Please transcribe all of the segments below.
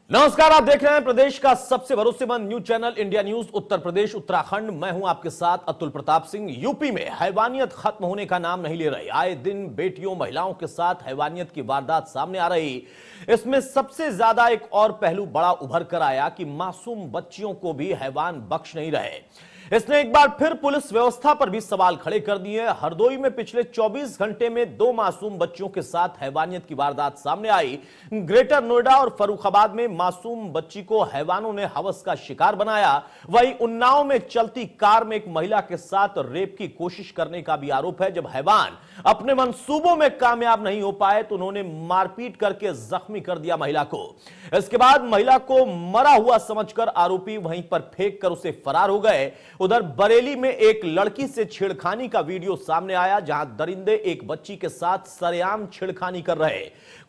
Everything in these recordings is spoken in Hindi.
नमस्कार, आप देख रहे हैं प्रदेश का सबसे भरोसेमंद news channel India news Uttar Pradesh Uttarakhand. मैं हूं आपके साथ अतुल प्रताप सिंह। यूपी में हैवानियत खत्म होने का नाम नहीं ले रही। आए दिन बेटियों महिलाओं के साथ हैवानियत की वारदात सामने आ रही। इसमें सबसे ज्यादा एक और पहलू बड़ा उभर कर आया कि मासूम बच्चियों को भी हैवान बख्श नहीं रहे। इसने एक बार फिर पुलिस व्यवस्था पर भी सवाल खड़े कर दिए। हरदोई में पिछले 24 घंटे में 2 मासूम बच्चियों के साथ हैवानियत की वारदात सामने आई। ग्रेटर नोएडा और फर्रुखाबाद में मासूम बच्ची को हैवानों ने हवस का शिकार बनाया। वहीं उन्नाव में चलती कार में एक महिला के साथ रेप की कोशिश करने का भी आरोप है। जब हैवान अपने मंसूबों में कामयाब नहीं हो पाए तो उन्होंने मारपीट करके जख्मी कर दिया महिला को। इसके बाद महिला को मरा हुआ समझकर आरोपी वहीं पर फेंक कर उसे फरार हो गए। उधर बरेली में एक लड़की से छेड़खानी का वीडियो सामने आया, जहां दरिंदे एक बच्ची के साथ सरेआम छेड़खानी कर रहे।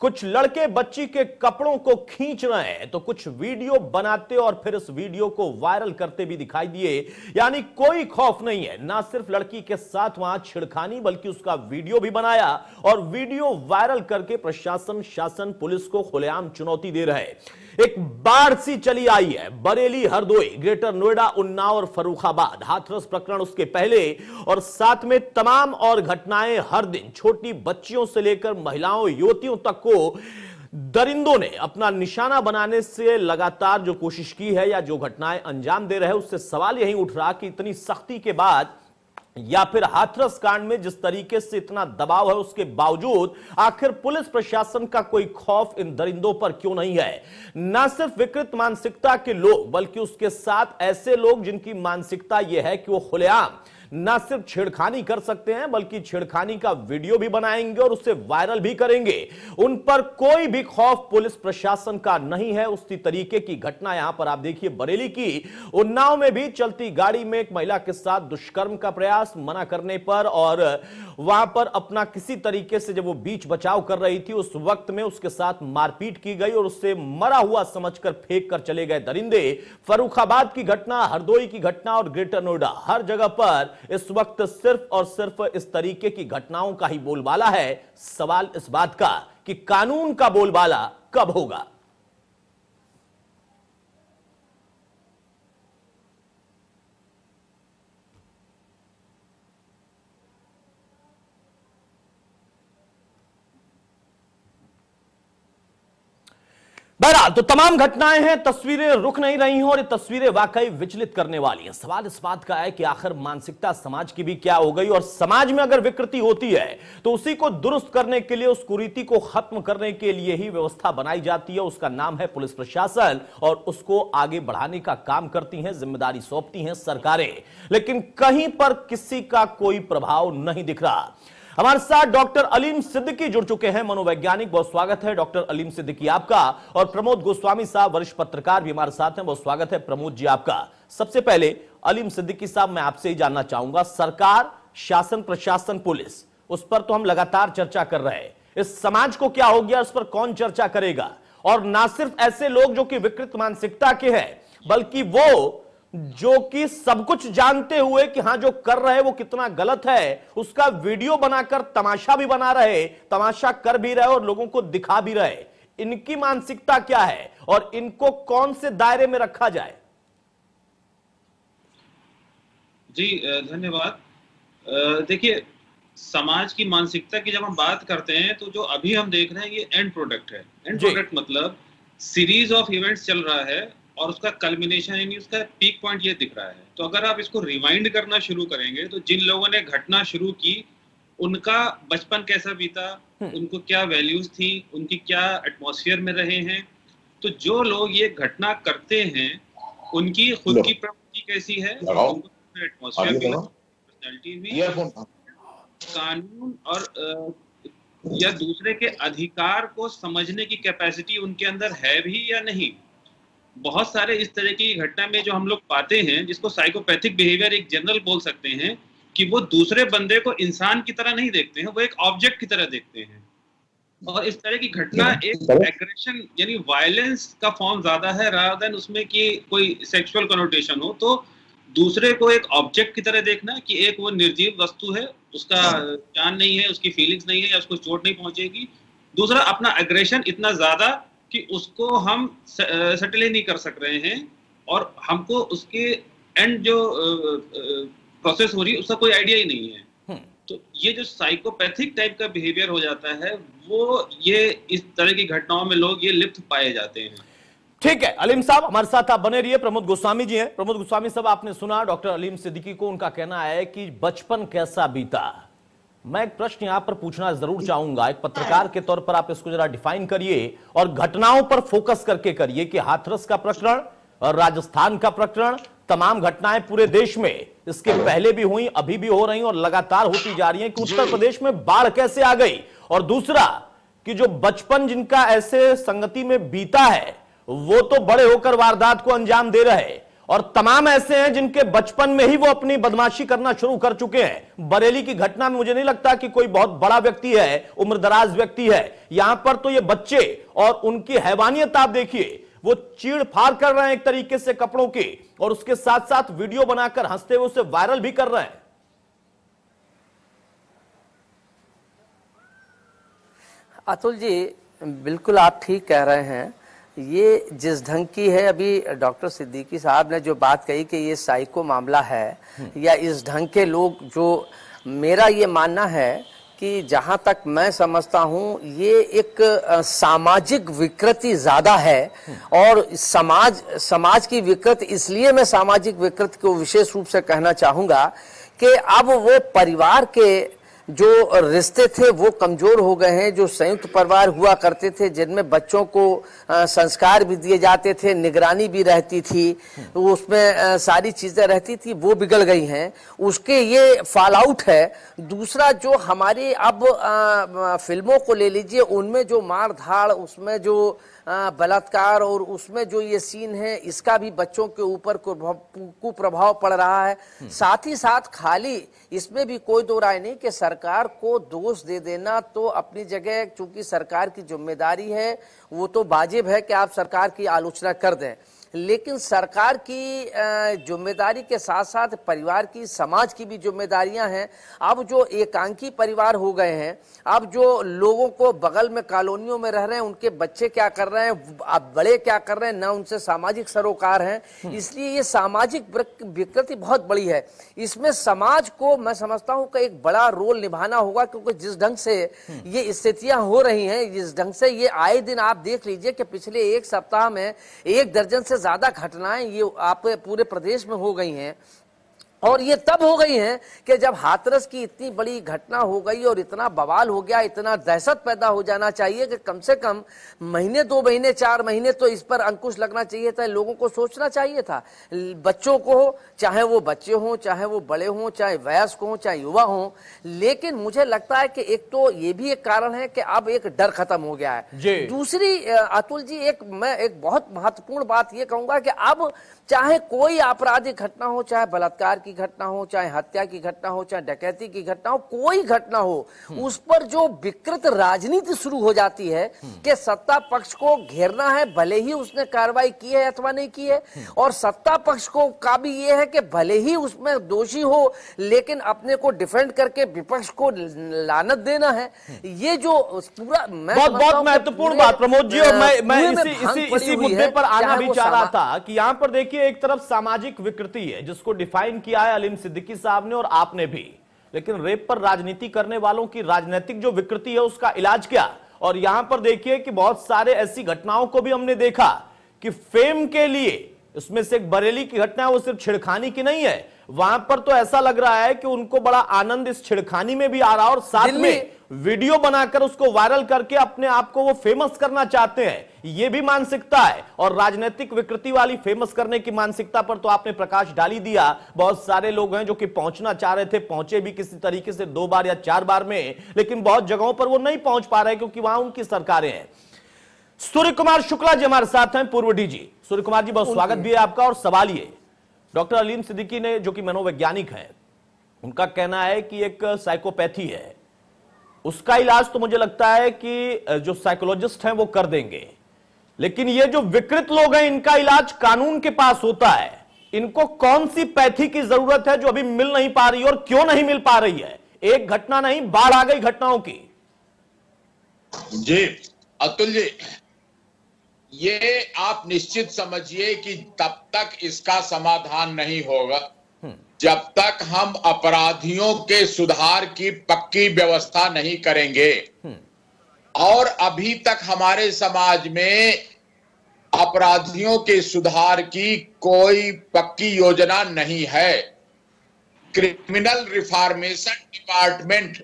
कुछ लड़के बच्ची के कपड़ों को खींच रहे हैं तो कुछ वीडियो बनाते और फिर इस वीडियो को वायरल करते भी दिखाई दिए। यानी कोई खौफ नहीं है। ना सिर्फ लड़की के साथ वहां छेड़खानी बल्कि उसका वीडियो भी बनाया और वीडियो वायरल करके प्रशासन, शासन, पुलिस को खुलेआम चुनौती दे रहे। एक बाढ़ सी चली आई है। बरेली, हरदोई, ग्रेटर नोएडा, उन्नाव और फर्रुखाबाद। हाथरस प्रकरण उसके पहले और साथ में तमाम और घटनाएं हर दिन छोटी बच्चियों से लेकर महिलाओं, युवतियों तक को दरिंदों ने अपना निशाना बनाने से लगातार जो कोशिश की है या जो घटनाएं अंजाम दे रहे हैं, उससे सवाल यही उठ रहा कि इतनी सख्ती के बाद या फिर हाथरस कांड में जिस तरीके से इतना दबाव है उसके बावजूद आखिर पुलिस प्रशासन का कोई खौफ इन दरिंदों पर क्यों नहीं है। ना सिर्फ विकृत मानसिकता के लोग बल्कि उसके साथ ऐसे लोग जिनकी मानसिकता यह है कि वो खुलेआम ना सिर्फ छेड़खानी कर सकते हैं बल्कि छेड़खानी का वीडियो भी बनाएंगे और उसे वायरल भी करेंगे। उन पर कोई भी खौफ पुलिस प्रशासन का नहीं है। उसी तरीके की घटना यहां पर आप देखिए बरेली की। उन्नाव में भी चलती गाड़ी में एक महिला के साथ दुष्कर्म का प्रयास, मना करने पर और वहां पर अपना किसी तरीके से जब वो बीच बचाव कर रही थी उस वक्त में उसके साथ मारपीट की गई और उससे मरा हुआ समझकर फेंक कर चले गए दरिंदे। फर्रुखाबाद की घटना, हरदोई की घटना और ग्रेटर नोएडा, हर जगह पर इस वक्त सिर्फ और सिर्फ इस तरीके की घटनाओं का ही बोलबाला है। सवाल इस बात का कि कानून का बोलबाला कब होगा। बहरहाल तो तमाम घटनाएं हैं, तस्वीरें रुक नहीं रही हैं और ये तस्वीरें वाकई विचलित करने वाली हैं। सवाल इस बात का है कि आखिर मानसिकता समाज की भी क्या हो गई और समाज में अगर विकृति होती है तो उसी को दुरुस्त करने के लिए, उस कुरीति को खत्म करने के लिए ही व्यवस्था बनाई जाती है। उसका नाम है पुलिस प्रशासन और उसको आगे बढ़ाने का काम करती हैं, जिम्मेदारी सौंपती हैं सरकारें। लेकिन कहीं पर किसी का कोई प्रभाव नहीं दिख रहा। हमारे साथ डॉक्टर अलीम सिद्दीकी जुड़ चुके हैं, मनोवैज्ञानिक। बहुत स्वागत है डॉक्टर अलीम सिद्दीकी आपका। और प्रमोद गोस्वामी साहब, वरिष्ठ पत्रकार, भी हमारे साथ हैं। बहुत स्वागत है प्रमोद जी आपका। सबसे पहले अलीम सिद्दीकी साहब, मैं आपसे ही जानना चाहूंगा, सरकार, शासन, प्रशासन, पुलिस, उस पर तो हम लगातार चर्चा कर रहे हैं। इस समाज को क्या हो गया, उस पर कौन चर्चा करेगा? और ना सिर्फ ऐसे लोग जो कि विकृत मानसिकता के हैं बल्कि वो जो कि सब कुछ जानते हुए कि हां जो कर रहे वो कितना गलत है, उसका वीडियो बनाकर तमाशा भी बना रहे, तमाशा कर भी रहे और लोगों को दिखा भी रहे। इनकी मानसिकता क्या है और इनको कौन से दायरे में रखा जाए? जी धन्यवाद। देखिए, समाज की मानसिकता की जब हम बात करते हैं तो जो अभी हम देख रहे हैं ये एंड प्रोडक्ट है। एंड प्रोडक्ट मतलब सीरीज ऑफ इवेंट्स चल रहा है और उसका कल्मिनेशन यानी उसका पीक पॉइंट ये दिख रहा है। तो अगर आप इसको रिवाइंड करना शुरू करेंगे तो जिन लोगों ने घटना शुरू की उनका बचपन कैसा बीता, उनको क्या वैल्यूज थी, उनकी क्या एटमॉस्फेयर में रहे हैं, तो जो लोग ये घटना करते हैं उनकी खुद की प्रवृत्ति कैसी है, एटमॉस्फेयर भी, पर्सनैलिटी भी, कानून और या दूसरे के अधिकार को समझने की कैपेसिटी उनके अंदर है भी या नहीं। बहुत सारे इस तरह की घटना में जो हम लोग पाते हैं, जिसको साइकोपैथिक बिहेवियर एक जनरल बोल सकते हैं, कि वो दूसरे बंदे को इंसान की तरह नहीं देखते हैं, वो एक ऑब्जेक्ट की तरह देखते हैं। और इस तरह की घटना एक एग्रेशन यानी वायलेंस का फॉर्म ज्यादा है रादर देन उसमें कि कोई सेक्सुअल कनोटेशन हो। तो दूसरे को एक ऑब्जेक्ट की तरह देखना कि एक वो निर्जीव वस्तु है, उसका जान नहीं है, उसकी फीलिंग्स नहीं है या उसको चोट नहीं पहुंचेगी। दूसरा, अपना एग्रेशन इतना ज्यादा कि उसको हम सेटल ही नहीं कर सक रहे हैं, और हमको उसके एंड जो प्रोसेस हो रही है उसका कोई आइडिया ही नहीं है। तो ये जो साइकोपैथिक टाइप का बिहेवियर हो जाता है, वो ये इस तरह की घटनाओं में लोग ये लिप्त पाए जाते हैं। ठीक है अलीम साहब, हमारे साथ आप बने रहिए। प्रमोद गोस्वामी जी हैं। प्रमोद गोस्वामी साहब, आपने सुना डॉक्टर अलीम सिद्दीकी को, उनका कहना है कि बचपन कैसा बीता। मैं एक प्रश्न यहां पर पूछना जरूर चाहूंगा, एक पत्रकार के तौर पर आप इसको जरा डिफाइन करिए और घटनाओं पर फोकस करके करिए कि हाथरस का प्रकरण और राजस्थान का प्रकरण, तमाम घटनाएं पूरे देश में इसके पहले भी हुई, अभी भी हो रही और लगातार होती जा रही हैं कि उत्तर प्रदेश में बाढ़ कैसे आ गई, और दूसरा कि जो बचपन जिनका ऐसे संगति में बीता है वो तो बड़े होकर वारदात को अंजाम दे रहे, और तमाम ऐसे हैं जिनके बचपन में ही वो अपनी बदमाशी करना शुरू कर चुके हैं। बरेली की घटना में मुझे नहीं लगता कि कोई बहुत बड़ा व्यक्ति है, उम्रदराज व्यक्ति है, यहां पर तो ये बच्चे और उनकी हैवानियत आप देखिए, वो चीड़ फाड़ कर रहे हैं एक तरीके से कपड़ों की, और उसके साथ साथ वीडियो बनाकर हंसते हुए उसे वायरल भी कर रहे हैं। अतुल जी, बिल्कुल आप ठीक कह रहे हैं। ये जिस ढंग की है, अभी डॉक्टर सिद्दीकी साहब ने जो बात कही कि ये साइको मामला है या इस ढंग के लोग, जो मेरा ये मानना है कि जहां तक मैं समझता हूं ये एक सामाजिक विकृति ज्यादा है। और समाज की विकृति, इसलिए मैं सामाजिक विकृति को विशेष रूप से कहना चाहूंगा कि अब वो परिवार के जो रिश्ते थे वो कमजोर हो गए हैं। जो संयुक्त परिवार हुआ करते थे, जिनमें बच्चों को संस्कार भी दिए जाते थे, निगरानी भी रहती थी, उसमें सारी चीजें रहती थी, वो बिगड़ गई हैं। उसके ये फॉल आउट है। दूसरा, जो हमारी अब फिल्मों को ले लीजिए, उनमें जो मार धाड़, उसमें जो बलात्कार और उसमें जो ये सीन है, इसका भी बच्चों के ऊपर कुप्रभाव पड़ रहा है। साथ ही साथ खाली इसमें भी कोई दो राय नहीं कि सरकार को दोष दे देना तो अपनी जगह, चूंकि सरकार की जिम्मेदारी है, वो तो वाजिब है कि आप सरकार की आलोचना कर दें, लेकिन सरकार की जिम्मेदारी के साथ साथ परिवार की, समाज की भी जिम्मेदारियां हैं। अब जो एकांकी परिवार हो गए हैं, अब जो लोगों को बगल में कॉलोनियों में रह रहे हैं, उनके बच्चे क्या कर रहे हैं, अब बड़े क्या कर रहे हैं, ना उनसे सामाजिक सरोकार हैं, इसलिए ये सामाजिक विकृति बहुत बड़ी है। इसमें समाज को मैं समझता हूं कि एक बड़ा रोल निभाना होगा, क्योंकि जिस ढंग से ये स्थितियां हो रही हैं, जिस ढंग से ये आए दिन आप देख लीजिए कि पिछले एक सप्ताह में 1 दर्जन से ज्यादा घटनाएं ये आप पूरे प्रदेश में हो गई हैं। और ये तब हो गई हैं कि जब हाथरस की इतनी बड़ी घटना हो गई और इतना बवाल हो गया, इतना दहशत पैदा हो जाना चाहिए कि कम से कम महीने, 2 महीने, 4 महीने तो इस पर अंकुश लगना चाहिए था। लोगों को सोचना चाहिए था, बच्चों को, चाहे वो बच्चे हों, चाहे वो बड़े हों, चाहे वयस्क हों, चाहे युवा हों। लेकिन मुझे लगता है कि एक तो ये भी एक कारण है कि अब एक डर खत्म हो गया है। दूसरी अतुल जी, मैं एक बहुत महत्वपूर्ण बात ये कहूंगा कि अब चाहे कोई आपराधिक घटना हो, चाहे बलात्कार की घटना हो, चाहे हत्या की घटना हो, चाहे डकैती की घटना हो, कोई घटना हो, उस पर जो विकृत राजनीति शुरू हो जाती है कि सत्ता पक्ष को घेरना है, भले ही उसने कार्रवाई की है अथवा नहीं की है, और सत्ता पक्ष को का भी ये है कि भले ही उसमें दोषी हो, लेकिन अपने को डिफेंड करके विपक्ष को लानत देना है। ये जो पूरा, मैं बहुत महत्वपूर्ण बात प्रमोद जी, और मैं इसी मुद्दे पर आना भी चाह रहा था कि यहां पर देखिए, एक तरफ सामाजिक विकृति है जिसको डिफाइन किया है अलीम सिद्दीकी साहब ने और आपने भी, लेकिन रेप पर राजनीति करने वालों की राजनीतिक जो विकृति है उसका इलाज क्या। और यहां पर देखिए कि बहुत सारे ऐसी घटनाओं को भी हमने देखा कि फेम के लिए, इसमें से एक बरेली की घटना है, वो सिर्फ छेड़खानी की नहीं है, वहां पर तो ऐसा लग रहा है कि उनको बड़ा आनंद इस छेड़खानी में भी आ रहा है, और साथ में वीडियो बनाकर उसको वायरल करके अपने आप को वो फेमस करना चाहते हैं। ये भी मानसिकता है, और राजनीतिक विकृति वाली फेमस करने की मानसिकता पर तो आपने प्रकाश डाली दिया। बहुत सारे लोग हैं जो कि पहुंचना चाह रहे थे, पहुंचे भी किसी तरीके से 2 बार या 4 बार में, लेकिन बहुत जगहों पर वो नहीं पहुंच पा रहे क्योंकि वहां उनकी सरकारें हैं। सूर्य कुमार शुक्ला जी हमारे साथ हैं, पूर्व डीजी। सूर्य कुमार जी, बहुत स्वागत भी है आपका। और सवाल ये, डॉक्टर अलीम सिद्दीकी ने, जो कि मनोवैज्ञानिक हैं, उनका कहना है कि एक साइकोपैथी है, उसका इलाज तो मुझे लगता है कि जो साइकोलॉजिस्ट हैं वो कर देंगे, लेकिन ये जो विकृत लोग हैं इनका इलाज कानून के पास होता है। इनको कौन सी पैथी की जरूरत है जो अभी मिल नहीं पा रही और क्यों नहीं मिल पा रही है? एक घटना नहीं, बाढ़ आ गई घटनाओं की। जी अतुल जी, ये आप निश्चित समझिए कि तब तक इसका समाधान नहीं होगा जब तक हम अपराधियों के सुधार की पक्की व्यवस्था नहीं करेंगे। और अभी तक हमारे समाज में अपराधियों के सुधार की कोई पक्की योजना नहीं है। क्रिमिनल रिफॉर्मेशन डिपार्टमेंट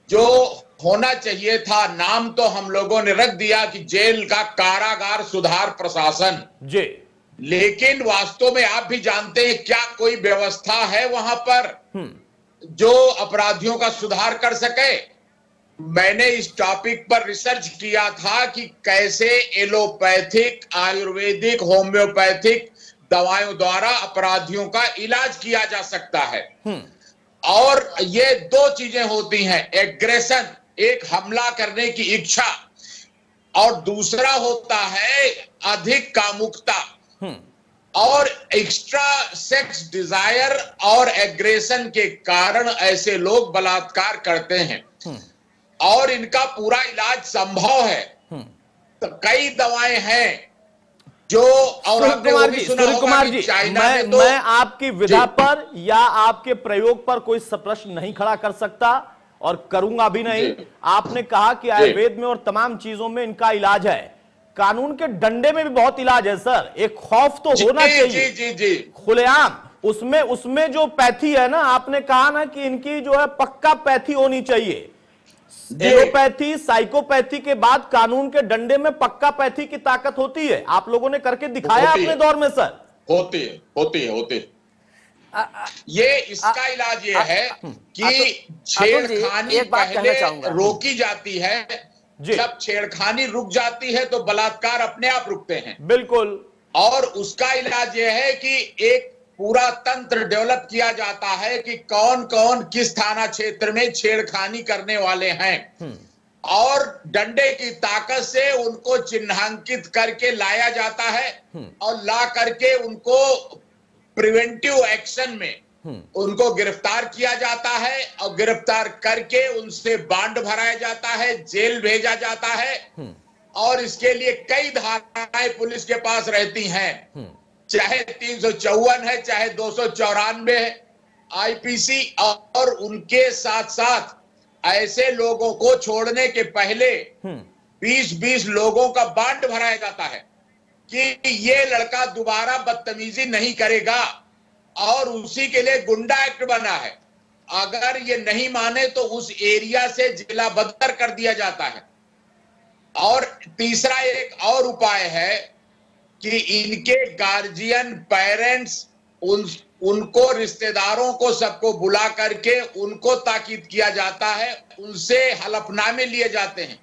जो होना चाहिए था, नाम तो हम लोगों ने रख दिया कि जेल का कारागार सुधार प्रशासन जी, लेकिन वास्तव में आप भी जानते हैं क्या कोई व्यवस्था है वहां पर जो अपराधियों का सुधार कर सके। मैंने इस टॉपिक पर रिसर्च किया था कि कैसे एलोपैथिक, आयुर्वेदिक, होम्योपैथिक दवाओं द्वारा अपराधियों का इलाज किया जा सकता है। और ये दो चीजें होती हैं, एग्रेशन, एक हमला करने की इच्छा, और दूसरा होता है अधिक कामुकता और एक्स्ट्रा सेक्स डिजायर और एग्रेशन के कारण ऐसे लोग बलात्कार करते हैं और इनका पूरा इलाज संभव है। तो कई दवाएं हैं जो, और सूर्य कुमार जी, मैं आपकी विधा पर या आपके प्रयोग पर कोई प्रश्न नहीं खड़ा कर सकता और करूंगा भी नहीं। आपने कहा कि आयुर्वेद में और तमाम चीजों में इनका इलाज है, कानून के डंडे में भी बहुत इलाज है सर। एक खौफ तो होना चाहिए खुलेआम। उसमें जो पैथी है ना, आपने कहा ना कि इनकी जो है पक्का पैथी होनी चाहिए। एलोपैथी, साइकोपैथी के बाद कानून के डंडे में पक्का पैथी की ताकत होती है। आप लोगों ने करके दिखाया अपने दौर में सर। होती है। ये इसका इलाज ये है कि छेड़खानी पहले रोकी जाती है, जब छेड़खानी रुक जाती है तो बलात्कार अपने आप रुकते हैं। बिल्कुल। और उसका इलाज यह है कि एक पूरा तंत्र डेवलप किया जाता है कि कौन कौन किस थाना क्षेत्र में छेड़खानी करने वाले हैं और डंडे की ताकत से उनको चिन्हांकित करके लाया जाता है और ला करके उनको प्रिवेंटिव एक्शन में उनको गिरफ्तार किया जाता है और गिरफ्तार करके उनसे बांड भराया जाता है, जेल भेजा जाता है। और इसके लिए कई धाराएं पुलिस के पास रहती हैं, चाहे 354 है, चाहे 294 है आईपीसी। और उनके साथ साथ ऐसे लोगों को छोड़ने के पहले 20-20 लोगों का बांड भराया जाता है कि ये लड़का दोबारा बदतमीजी नहीं करेगा, और उसी के लिए गुंडा एक्ट बना है। अगर ये नहीं माने तो उस एरिया से जिला बदतर कर दिया जाता है। और तीसरा एक और उपाय है कि इनके गार्जियन, पेरेंट्स, उनको, रिश्तेदारों को, सबको बुला करके उनको ताकीद किया जाता है, उनसे हलफनामे लिए जाते हैं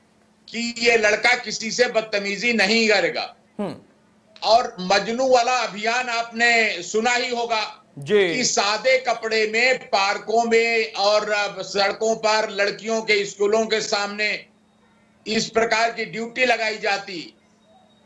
कि ये लड़का किसी से बदतमीजी नहीं करेगा। और मजनू वाला अभियान आपने सुना ही होगा कि सादे कपड़े में पार्कों में और सड़कों पर लड़कियों के स्कूलों के सामने इस प्रकार की ड्यूटी लगाई जाती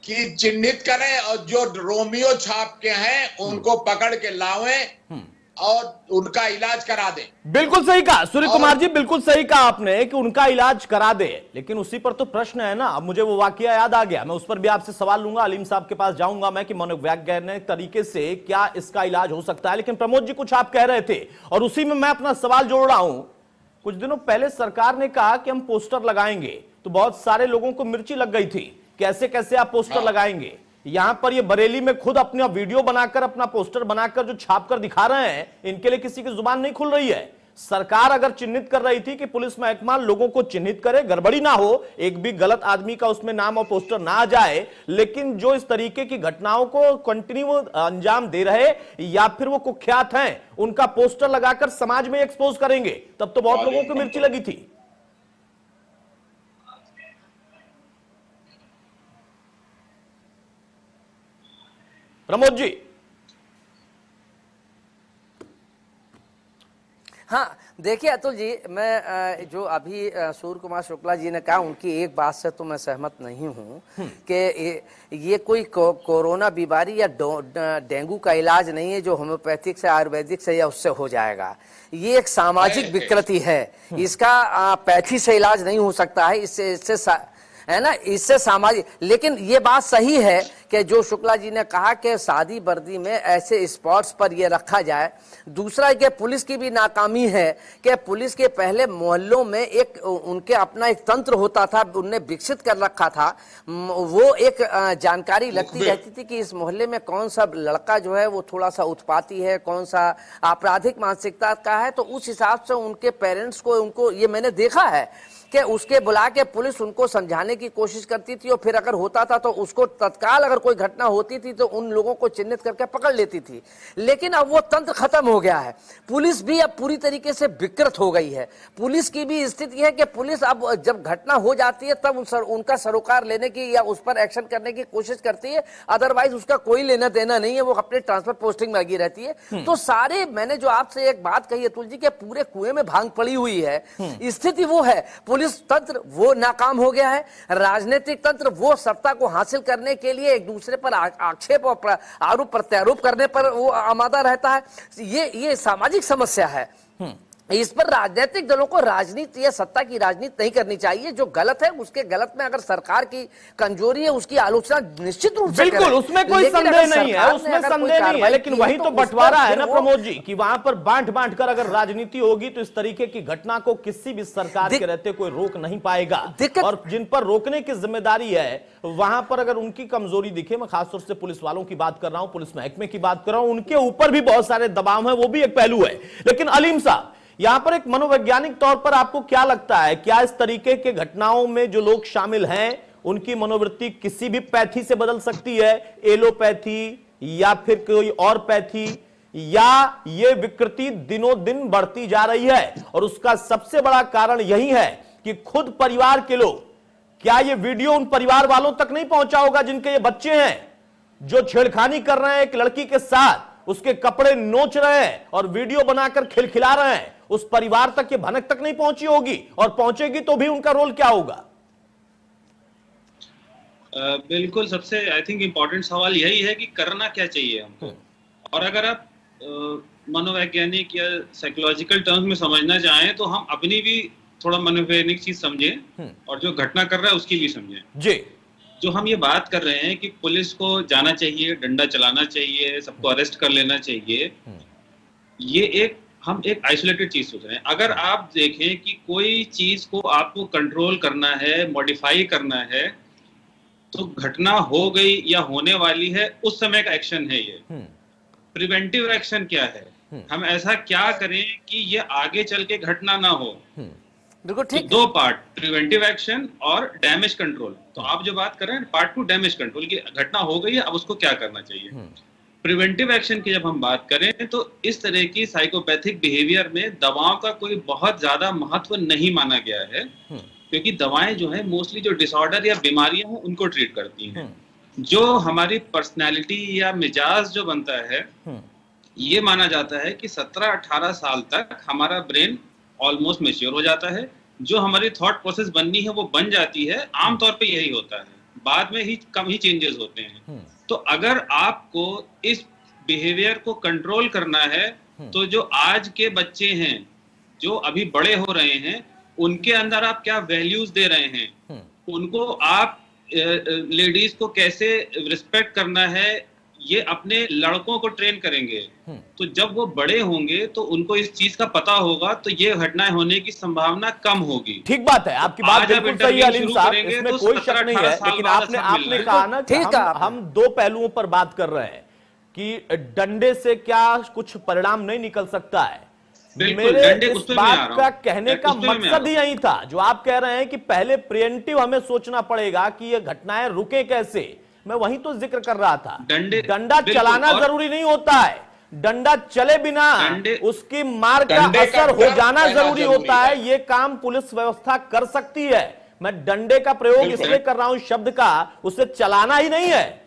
कि चिन्हित करें और जो रोमियो छाप के हैं उनको पकड़ के लावें और उनका इलाज करा दें। बिल्कुल सही कहा सूर्य कुमार जी, बिल्कुल सही कहा आपने कि उनका इलाज करा दे। लेकिन उसी पर तो प्रश्न है ना, अब मुझे वो वाकया याद आ गया, मैं उस पर भी आपसे सवाल लूंगा, अलीम साहब के पास जाऊंगा मैं कि मनोवैज्ञानिक तरीके से क्या इसका इलाज हो सकता है। लेकिन प्रमोद जी कुछ आप कह रहे थे और उसी में मैं अपना सवाल जोड़ रहा हूं। कुछ दिनों पहले सरकार ने कहा कि हम पोस्टर लगाएंगे, तो बहुत सारे लोगों को मिर्ची लग गई थी, कैसे कैसे आप पोस्टर लगाएंगे। यहां पर ये बरेली में खुद अपना वीडियो बनाकर, अपना पोस्टर बनाकर जो छापकर दिखा रहे हैं, इनके लिए किसी की जुबान नहीं खुल रही है। सरकार अगर चिन्हित कर रही थी कि पुलिस महकमा लोगों को चिन्हित करे, गड़बड़ी ना हो, एक भी गलत आदमी का उसमें नाम और पोस्टर ना आ जाए, लेकिन जो इस तरीके की घटनाओं को कंटिन्यू अंजाम दे रहे या फिर वो कुख्यात हैं, उनका पोस्टर लगाकर समाज में एक्सपोज करेंगे, तब तो बहुत लोगों को मिर्ची लगी थी। प्रमोद जी। हाँ देखिए अतुल जी, मैं जो अभी सूर्य कुमार शुक्ला जी ने कहा उनकी एक बात से तो मैं सहमत नहीं हूँ कि ये कोई कोरोना बीमारी या डेंगू का इलाज नहीं है जो होम्योपैथिक से, आयुर्वेदिक से या उससे हो जाएगा। ये एक सामाजिक विकृति है, इसका पैथी से इलाज नहीं हो सकता है। इससे है ना, इससे सामाजिक। लेकिन ये बात सही है कि जो शुक्ला जी ने कहा कि शादी वर्दी में ऐसे स्पॉट्स पर ये रखा जाए। दूसरा कि पुलिस की भी नाकामी है कि पुलिस के पहले मोहल्लों में एक उनके अपना एक तंत्र होता था, उनने विकसित कर रखा था। वो एक जानकारी लगती रहती थी कि इस मोहल्ले में कौन सा लड़का जो है वो थोड़ा सा उत्पाती है, कौन सा आपराधिक मानसिकता का है। तो उस हिसाब से उनके पेरेंट्स को, उनको ये मैंने देखा है कि उसके बुला के पुलिस उनको समझाने की कोशिश करती थी, और फिर अगर होता था तो उसको तत्काल, अगर कोई घटना होती थी तो उन लोगों को चिन्हित करके पकड़ लेती थी। लेकिन अब वो तंत्र खत्म हो गया है। पुलिस भी अब पूरी तरीके से विकृत हो गई है। पुलिस की भी स्थिति है कि पुलिस अब जब घटना हो जाती है तब उनका सरोकार लेने की या उस पर एक्शन करने की कोशिश करती है, अदरवाइज उसका कोई लेना देना नहीं है, वो अपने ट्रांसफर पोस्टिंग में लगी रहती है। तो सारे, मैंने जो आपसे एक बात कही अतुल जी के, पूरे कुएं में भांग पड़ी हुई है, स्थिति वो है। पुलिस तंत्र वो नाकाम हो गया है, राजनीतिक तंत्र वो सत्ता को हासिल करने के लिए एक दूसरे पर आक्षेप और आरोप प्रत्यारोप करने पर वो आमादा रहता है। ये सामाजिक समस्या है। इस पर राजनीतिक दलों को राजनीति या सत्ता की राजनीति नहीं करनी चाहिए। जो गलत है उसके गलत में, अगर सरकार की कमजोरी है उसकी आलोचना निश्चित रूप से बिल्कुल, उसमें कोई संदेह नहीं है, उसमें संदेह नहीं है। लेकिन वही तो बंटवारा है ना प्रमोद जी, कि वहां पर बांट बांट कर अगर राजनीति होगी तो इस तरीके की घटना को किसी भी सरकार के रहते कोई रोक नहीं पाएगा। और जिन पर रोकने की जिम्मेदारी है वहां पर अगर उनकी कमजोरी दिखे, मैं खासतौर से पुलिस वालों की बात कर रहा हूं, पुलिस महकमे की बात कर रहा हूं, उनके ऊपर भी बहुत सारे दबाव है, वो भी एक पहलू है। लेकिन अलीम साहब, यहां पर एक मनोवैज्ञानिक तौर पर आपको क्या लगता है, क्या इस तरीके के घटनाओं में जो लोग शामिल हैं उनकी मनोवृत्ति किसी भी पैथी से बदल सकती है, एलोपैथी या फिर कोई और पैथी, या ये विकृति दिनों दिन बढ़ती जा रही है और उसका सबसे बड़ा कारण यही है कि खुद परिवार के लोग, क्या ये वीडियो उन परिवार वालों तक नहीं पहुंचा होगा जिनके ये बच्चे हैं, जो छेड़खानी कर रहे हैं एक लड़की के साथ, उसके कपड़े नोच रहे हैं और वीडियो बनाकर खिलखिला रहे हैं, उस परिवार तक ये भनक तक नहीं पहुंची होगी, और पहुंचेगी तो भी उनका रोल क्या होगा? बिल्कुल, सबसे आई थिंक इंपॉर्टेंट सवाल यही है कि करना क्या चाहिए हमको। और अगर आप मनोवैज्ञानिक या साइकोलॉजिकल टर्म्स में समझना चाहें तो हम अपनी भी थोड़ा मनोवैज्ञानिक चीज समझें और जो घटना कर रहा है उसकी भी समझें जी। जो हम ये बात कर रहे हैं कि पुलिस को जाना चाहिए, डंडा चलाना चाहिए, सबको अरेस्ट कर लेना चाहिए, ये हम एक आइसोलेटेड चीज सोच रहे हैं। अगर आप देखें कि कोई चीज को आपको कंट्रोल करना है, मॉडिफाई करना है, तो घटना हो गई या होने वाली है उस समय का एक्शन है ये। प्रिवेंटिव एक्शन क्या है, हम ऐसा क्या करें कि ये आगे चल के घटना ना हो। बिल्कुल ठीक। दो पार्ट, प्रिवेंटिव एक्शन और डैमेज कंट्रोल। तो आप जो बात कर रहे हैं पार्ट 2 डैमेज कंट्रोल की, घटना हो गई है अब उसको क्या करना चाहिए। प्रिवेंटिव एक्शन की जब हम बात करें तो इस तरह की साइकोपैथिक बिहेवियर में दवाओं का कोई बहुत ज्यादा महत्व नहीं माना गया है, क्योंकि दवाएं जो है मोस्टली जो डिसऑर्डर या बीमारियां हैं उनको ट्रीट करती हैं। जो हमारी पर्सनैलिटी या मिजाज जो बनता है, ये माना जाता है कि 17-18 साल तक हमारा ब्रेन ऑलमोस्ट मैच्योर हो जाता है, जो हमारी थॉट प्रोसेस बननी है वो बन जाती है। आमतौर पे यही होता है, बाद में ही कम ही चेंजेस होते हैं। तो अगर आपको इस बिहेवियर को कंट्रोल करना है तो जो आज के बच्चे हैं जो अभी बड़े हो रहे हैं, उनके अंदर आप क्या वैल्यूज दे रहे हैं, उनको आप लेडीज को कैसे रिस्पेक्ट करना है, ये अपने लड़कों को ट्रेन करेंगे। तो जब वो बड़े होंगे तो उनको इस चीज का पता होगा, तो ये घटनाएं होने की संभावना कम होगी। ठीक बात है, आपकी बात बिल्कुल सही है अलीम साहब, इसमें कोई शक नहीं है। लेकिन आपने कहा ना कि हम दो पहलुओं पर बात कर रहे हैं कि डंडे से क्या कुछ परिणाम नहीं निकल सकता है। मेरे इस बात का कहने का मकसद ही यही था जो आप कह रहे हैं कि पहले प्रिवेंटिव हमें सोचना पड़ेगा कि ये घटनाएं रुके कैसे। मैं वही तो जिक्र कर रहा था, डंडा चलाना जरूरी नहीं होता है, डंडा चले बिना उसकी मार का असर हो जाना जरूरी होता है। ये काम पुलिस व्यवस्था कर सकती है। मैं डंडे का प्रयोग इसलिए कर रहा हूं शब्द का, उसे चलाना ही नहीं है,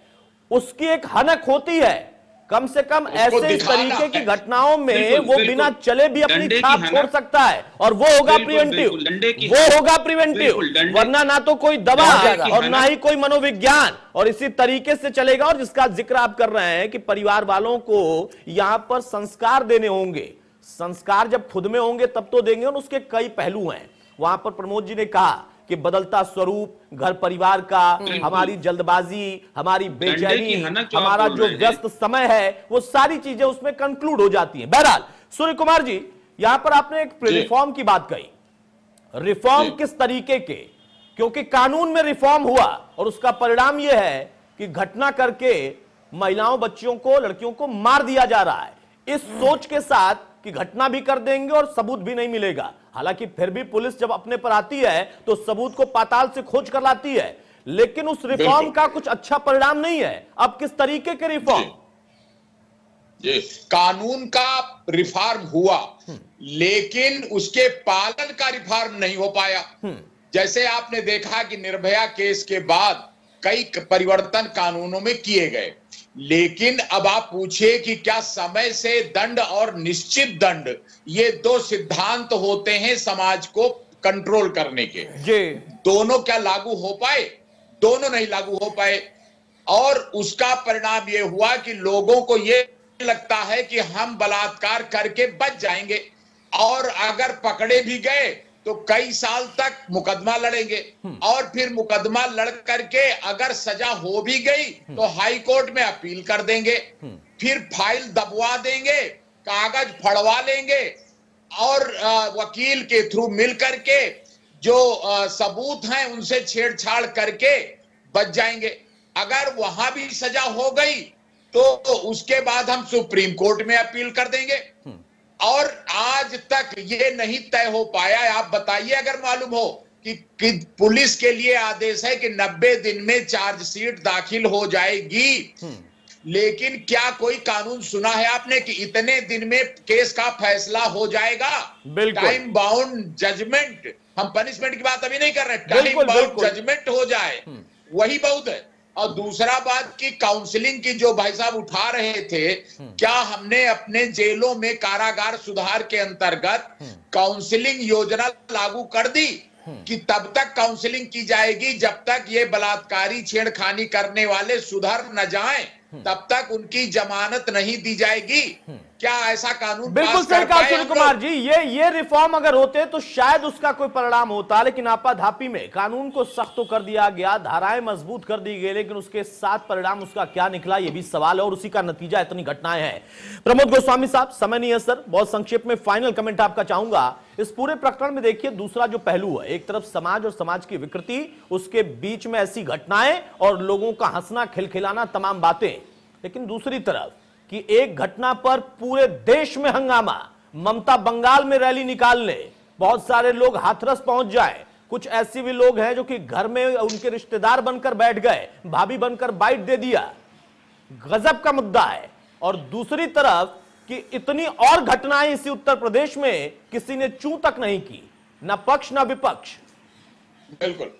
उसकी एक हनक होती है। कम से कम ऐसे इस तरीके की घटनाओं में वो बिना चले भी अपनी छाप छोड़ सकता है, और वो होगा प्रिवेंटिव, वो होगा प्रिवेंटिव। वरना ना तो कोई दवा और ना ही कोई मनोविज्ञान, और इसी तरीके से चलेगा। और जिसका जिक्र आप कर रहे हैं कि परिवार वालों को यहां पर संस्कार देने होंगे, संस्कार जब खुद में होंगे तब तो देंगे, और उसके कई पहलू हैं। वहां पर प्रमोद जी ने कहा कि बदलता स्वरूप घर परिवार का, हमारी जल्दबाजी, हमारी बेचैनी, हमारा जो व्यस्त समय है, वो सारी चीजें उसमें कंक्लूड हो जाती हैं। बहरहाल सूर्य कुमार जी, यहां पर आपने एक रिफॉर्म की बात कही। रिफॉर्म किस तरीके के, क्योंकि कानून में रिफॉर्म हुआ और उसका परिणाम यह है कि घटना करके महिलाओं, बच्चियों को, लड़कियों को मार दिया जा रहा है, इस सोच के साथ कि घटना भी कर देंगे और सबूत भी नहीं मिलेगा। हालांकि फिर भी पुलिस जब अपने पर आती है तो सबूत को पाताल से खोज कर लाती है, लेकिन उस रिफॉर्म का कुछ अच्छा परिणाम नहीं है। अब किस तरीके के रिफॉर्म? कानून का रिफॉर्म हुआ, लेकिन उसके पालन का रिफॉर्म नहीं हो पाया। जैसे आपने देखा कि निर्भया केस के बाद कई परिवर्तन कानूनों में किए गए, लेकिन अब आप पूछिए कि क्या समय से दंड और निश्चित दंड, ये दो सिद्धांत होते हैं समाज को कंट्रोल करने के, दोनों क्या लागू हो पाए? दोनों नहीं लागू हो पाए। और उसका परिणाम यह हुआ कि लोगों को यह लगता है कि हम बलात्कार करके बच जाएंगे, और अगर पकड़े भी गए तो कई साल तक मुकदमा लड़ेंगे, और फिर मुकदमा लड़ करके अगर सजा हो भी गई तो हाई कोर्ट में अपील कर देंगे, फिर फाइल दबवा देंगे, कागज फड़वा लेंगे, और वकील के थ्रू मिल करके जो सबूत हैं उनसे छेड़छाड़ करके बच जाएंगे। अगर वहां भी सजा हो गई तो उसके बाद हम सुप्रीम कोर्ट में अपील कर देंगे। और आज तक ये नहीं तय हो पाया, आप बताइए अगर मालूम हो कि पुलिस के लिए आदेश है कि 90 दिन में चार्जशीट दाखिल हो जाएगी, लेकिन क्या कोई कानून सुना है आपने कि इतने दिन में केस का फैसला हो जाएगा? टाइम बाउंड जजमेंट, हम पनिशमेंट की बात अभी नहीं कर रहे, टाइम बाउंड जजमेंट हो जाए, वही बहुत है। और दूसरा बात की काउंसलिंग की जो भाई साहब उठा रहे थे, क्या हमने अपने जेलों में कारागार सुधार के अंतर्गत काउंसलिंग योजना लागू कर दी कि तब तक काउंसलिंग की जाएगी जब तक ये बलात्कारी छेड़खानी करने वाले सुधर न जाएं, तब तक उनकी जमानत नहीं दी जाएगी? क्या ऐसा कानून बिल्कुल सही कहा सूर्य कुमार जी। ये रिफॉर्म अगर होते तो शायद उसका कोई परिणाम होता, लेकिन आपाधापी में कानून को सख्त तो कर दिया गया, धाराएं मजबूत कर दी गई, लेकिन उसके साथ परिणाम उसका क्या निकला ये भी सवाल है, और उसी का नतीजा इतनी घटनाएं हैं। प्रमोद गोस्वामी साहब, समय नहीं है सर, बहुत संक्षेप में फाइनल कमेंट आपका चाहूंगा इस पूरे प्रकरण में। देखिए, दूसरा जो पहलू है, एक तरफ समाज और समाज की विकृति, उसके बीच में ऐसी घटनाएं और लोगों का हंसना खिलखिलाना, तमाम बातें, लेकिन दूसरी तरफ कि एक घटना पर पूरे देश में हंगामा, ममता बंगाल में रैली निकालने, बहुत सारे लोग हाथरस पहुंच जाए, कुछ ऐसे भी लोग हैं जो कि घर में उनके रिश्तेदार बनकर बैठ गए, भाभी बनकर बाइट दे दिया, गजब का मुद्दा है। और दूसरी तरफ कि इतनी और घटनाएं इसी उत्तर प्रदेश में किसी ने चूं तक नहीं की, ना पक्ष ना विपक्ष। बिल्कुल,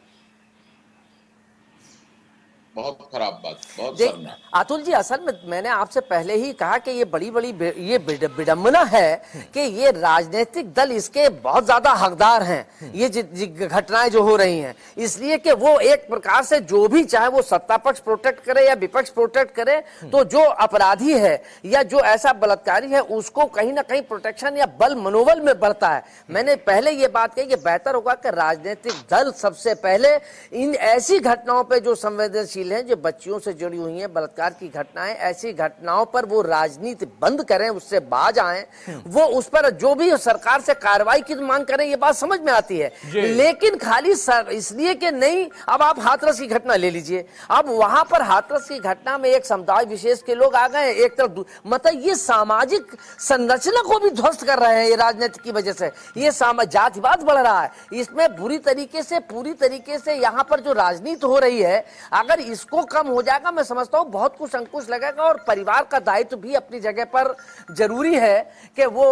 बहुत खराब बात, बहुत अतुल जी, असल में मैंने आपसे पहले ही कहा कि ये बड़ी बड़ी ये विडंबना है कि ये राजनीतिक दल इसके बहुत ज्यादा हकदार हैं, ये घटनाएं जो हो रही हैं, इसलिए कि वो एक प्रकार से जो भी चाहे वो सत्ता पक्ष प्रोटेक्ट करे या विपक्ष प्रोटेक्ट करे, तो जो अपराधी है या जो ऐसा बलात्कारी है उसको कहीं ना कहीं प्रोटेक्शन या बल मनोबल में बढ़ता है। मैंने पहले ये बात कही कि बेहतर होगा कि राजनीतिक दल सबसे पहले इन ऐसी घटनाओं पर जो संवेदनशील हैं, जो बच्चियों से जुड़ी हुई हैं, बलात्कार की घटनाएं, ऐसी घटनाओं पर वो राजनीति बंद करें, उससे बाज आएं, वो उस पर जो भी सरकार से कार्रवाई की मांग करें, ये बात समझ में आती है। लेकिन खाली इसलिए कि नहीं, अब आप हाथरस की घटना ले लीजिए, अब वहां पर हाथरस की घटना में एक समुदाय विशेष के लोग आ गए, एक तरफ मतलब ये सामाजिक संरचना को भी ध्वस्त कर रहे हैं, ये राजनीति की वजह से, ये जातिवाद बढ़ रहा है, इसमें पूरी तरीके से यहाँ पर जो राजनीति हो रही है, अगर इसको कम हो जाएगा, मैं समझता हूं बहुत कुछ अंकुश लगेगा। और परिवार का दायित्व भी अपनी जगह पर जरूरी है कि वो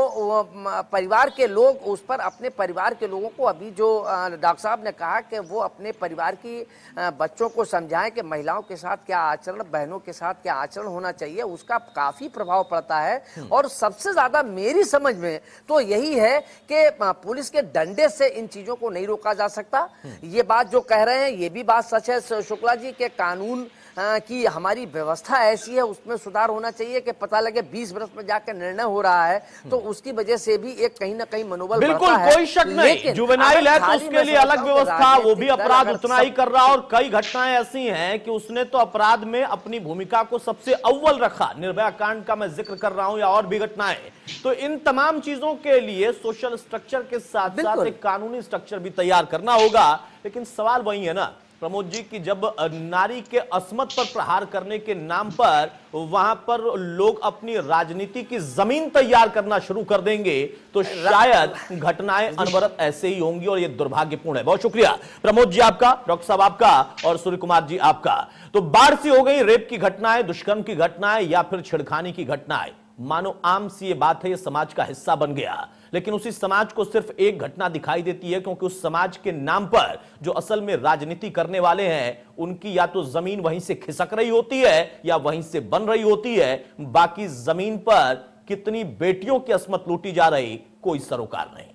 परिवार के लोग उस पर, अपने परिवार के लोगों को, अभी जो डॉक्टर साहब ने कहा कि वो अपने परिवार की बच्चों को समझाएं कि महिलाओं के साथ क्या आचरण, बहनों के साथ क्या आचरण होना चाहिए, उसका काफी प्रभाव पड़ता है। और सबसे ज्यादा मेरी समझ में तो यही है कि पुलिस के डंडे से इन चीजों को नहीं रोका जा सकता। ये बात जो कह रहे हैं ये भी बात सच है शुक्ला जी के, कानून कि हमारी व्यवस्था ऐसी है, उसमें सुधार होना चाहिए कि पता लगे 20 वर्ष में जाकर निर्णय हो रहा है तो उसकी वजह से भी एक कहीं ना कहीं मनोबल बिल्कुल कोई शक नहीं, जुवेनाइल है तो उसके लिए अलग व्यवस्था, वो भी अपराध उतना ही कर रहा। और कई घटनाएं ऐसी हैं कि उसने तो अपराध में अपनी भूमिका को सबसे अव्वल रखा। निर्भया कांड का मैं जिक्र कर रहा हूं या और भी घटनाएं। तो इन तमाम चीजों के लिए सोशल स्ट्रक्चर के साथ साथ एक कानूनी स्ट्रक्चर भी तैयार करना होगा। लेकिन सवाल वही है ना प्रमोद जी की जब नारी के अस्मत पर प्रहार करने के नाम पर वहां पर लोग अपनी राजनीति की जमीन तैयार करना शुरू कर देंगे तो शायद घटनाएं अनवरत ऐसे ही होंगी और यह दुर्भाग्यपूर्ण है। बहुत शुक्रिया प्रमोद जी आपका, डॉक्टर साहब आपका और सूर्य कुमार जी आपका। तो बाढ़ सी हो गई, रेप की घटनाएं, दुष्कर्म की घटनाएं या फिर छेड़खानी की घटनाएं, मानो आम सी ये बात है, ये समाज का हिस्सा बन गया। लेकिन उसी समाज को सिर्फ एक घटना दिखाई देती है क्योंकि उस समाज के नाम पर जो असल में राजनीति करने वाले हैं उनकी या तो जमीन वहीं से खिसक रही होती है या वहीं से बन रही होती है। बाकी जमीन पर कितनी बेटियों की अस्मत लूटी जा रही कोई सरोकार नहीं।